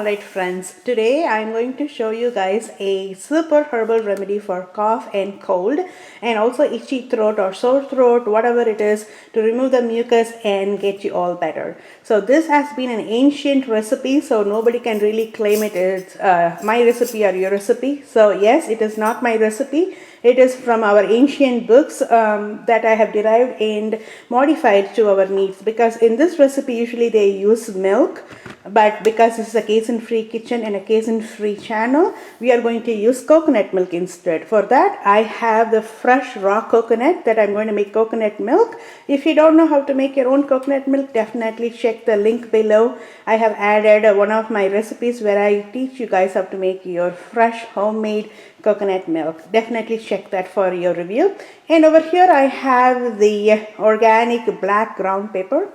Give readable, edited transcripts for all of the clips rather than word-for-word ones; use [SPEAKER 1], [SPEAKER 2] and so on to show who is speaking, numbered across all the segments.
[SPEAKER 1] Alright friends, today I'm going to show you guys a super herbal remedy for cough and cold and also itchy throat or sore throat, whatever it is, to remove the mucus and get you all better. So this has been an ancient recipe, so nobody can really claim it is my recipe or your recipe. So yes, it is not my recipe. It is from our ancient books that I have derived and modified to our needs, because in this recipe usually they use milk, but because this is a casein-free kitchen and a casein-free channel, we are going to use coconut milk instead. For that, I have the fresh raw coconut that I'm going to make coconut milk. If you don't know how to make your own coconut milk, definitely check the link below. I have added one of my recipes where I teach you guys how to make your fresh homemade coconut milk. Definitely check that for your review. And over here I have the organic black ground pepper.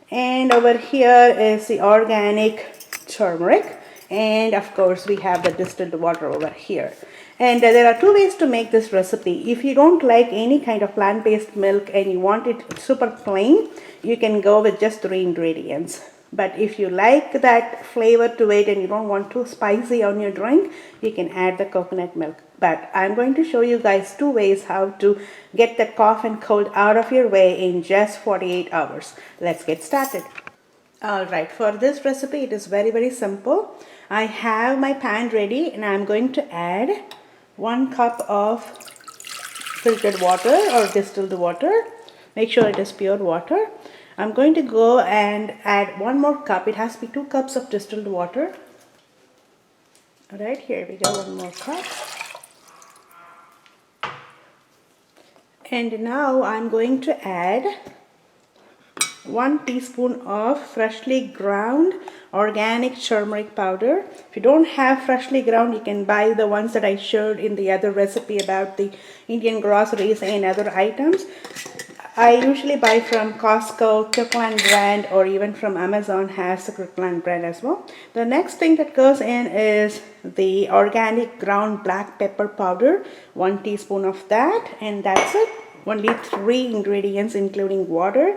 [SPEAKER 1] And over here is the organic turmeric, and of course we have the distilled water over here. And there are two ways to make this recipe. If you don't like any kind of plant-based milk and you want it super plain, you can go with just 3 ingredients. But if you like that flavor to it and you don't want too spicy on your drink, you can add the coconut milk. But I'm going to show you guys 2 ways how to get the cough and cold out of your way in just 48 hours. Let's get started. Alright, for this recipe it is very simple. I have my pan ready and I'm going to add 1 cup of filtered water or distilled water. Make sure it is pure water. I'm going to go and add 1 more cup. It has to be 2 cups of distilled water. Alright, here we go, 1 more cup. And now I'm going to add 1 teaspoon of freshly ground organic turmeric powder. If you don't have freshly ground, you can buy the ones that I showed in the other recipe about the Indian groceries and other items. I usually buy from Costco, Curcumin brand, or even from Amazon has the Curcumin brand as well. The next thing that goes in is the organic ground black pepper powder, 1 teaspoon of that, and that's it. Only 3 ingredients including water.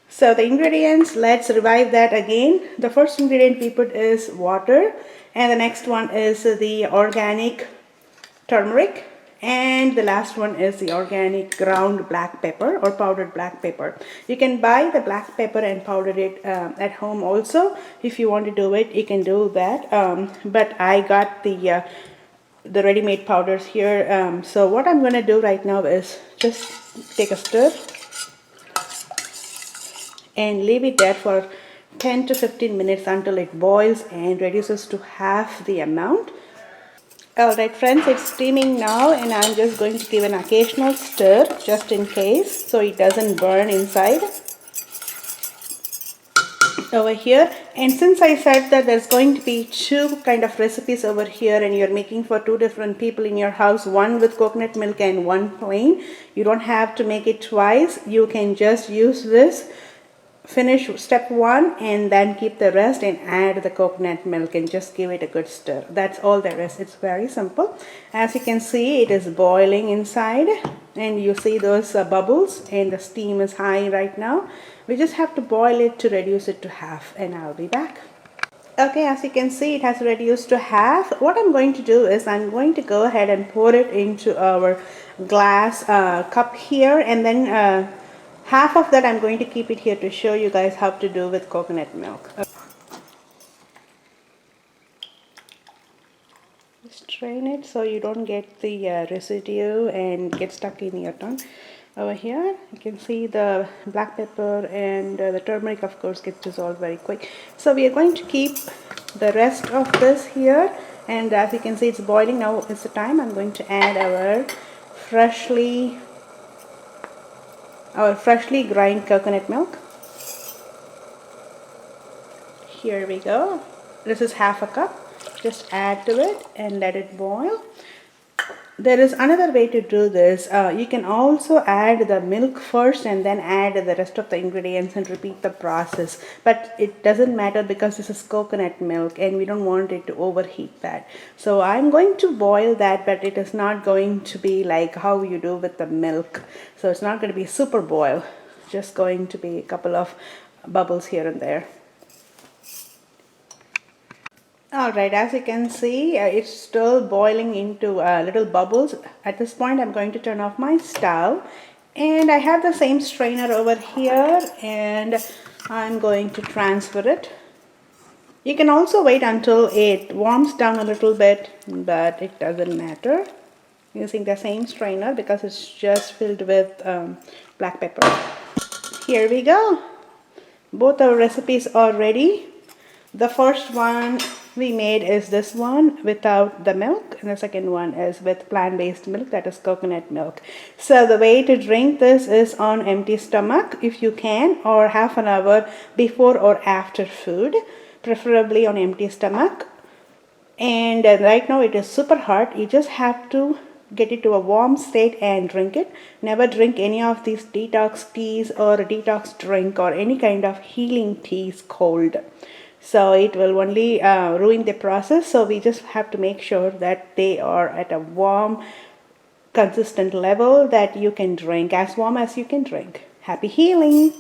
[SPEAKER 1] So the ingredients, let's revive that again. The first ingredient we put is water, and the next one is the organic turmeric, and the last one is the organic ground black pepper or powdered black pepper. You can buy the black pepper and powder it at home also. If you want to do it, you can do that, but I got the ready-made powders here. So what I'm going to do right now is just take a stir and leave it there for 10 to 15 minutes until it boils and reduces to half the amount. Alright friends, it's steaming now and I'm just going to give an occasional stir just in case so it doesn't burn inside over here. And since I said that there's going to be 2 kind of recipes over here and you're making for 2 different people in your house, 1 with coconut milk and 1 plain, you don't have to make it twice. You can just use this, finish step 1 and then keep the rest and add the coconut milk and just give it a good stir. That's all there is. It's very simple. As you can see, it is boiling inside and you see those bubbles and the steam is high right now. We just have to boil it to reduce it to half, and I'll be back. Okay, as you can see, it has reduced to half. What I'm going to do is I'm going to go ahead and pour it into our glass cup here, and then half of that I'm going to keep it here to show you guys how to do with coconut milk. Strain it so you don't get the residue and get stuck in your tongue. Over here you can see the black pepper and the turmeric of course gets dissolved very quick. So we are going to keep the rest of this here, and as you can see it's boiling. Now is the time I'm going to add our freshly grind coconut milk. Here we go. This is half a cup. Just add to it and let it boil. There is another way to do this. You can also add the milk first and then add the rest of the ingredients and repeat the process. But it doesn't matter because this is coconut milk and we don't want it to overheat that. So I'm going to boil that, but it is not going to be like how you do with the milk. So it's not going to be super boil. Just going to be a couple of bubbles here and there. Alright, as you can see, it's still boiling into little bubbles. At this point, I'm going to turn off my stove. And I have the same strainer over here, and I'm going to transfer it. You can also wait until it warms down a little bit, but it doesn't matter. Using the same strainer because it's just filled with black pepper. Here we go. Both our recipes are ready. The first one we made is this one without the milk, and the second one is with plant-based milk, that is coconut milk. So the way to drink this is on empty stomach if you can, or half an hour before or after food, preferably on empty stomach. And right now it is super hot. You just have to get it to a warm state and drink it. Never drink any of these detox teas or detox drink or any kind of healing teas cold. So it will only ruin the process. So we just have to make sure that they are at a warm, consistent level that you can drink, as warm as you can drink. Happy healing!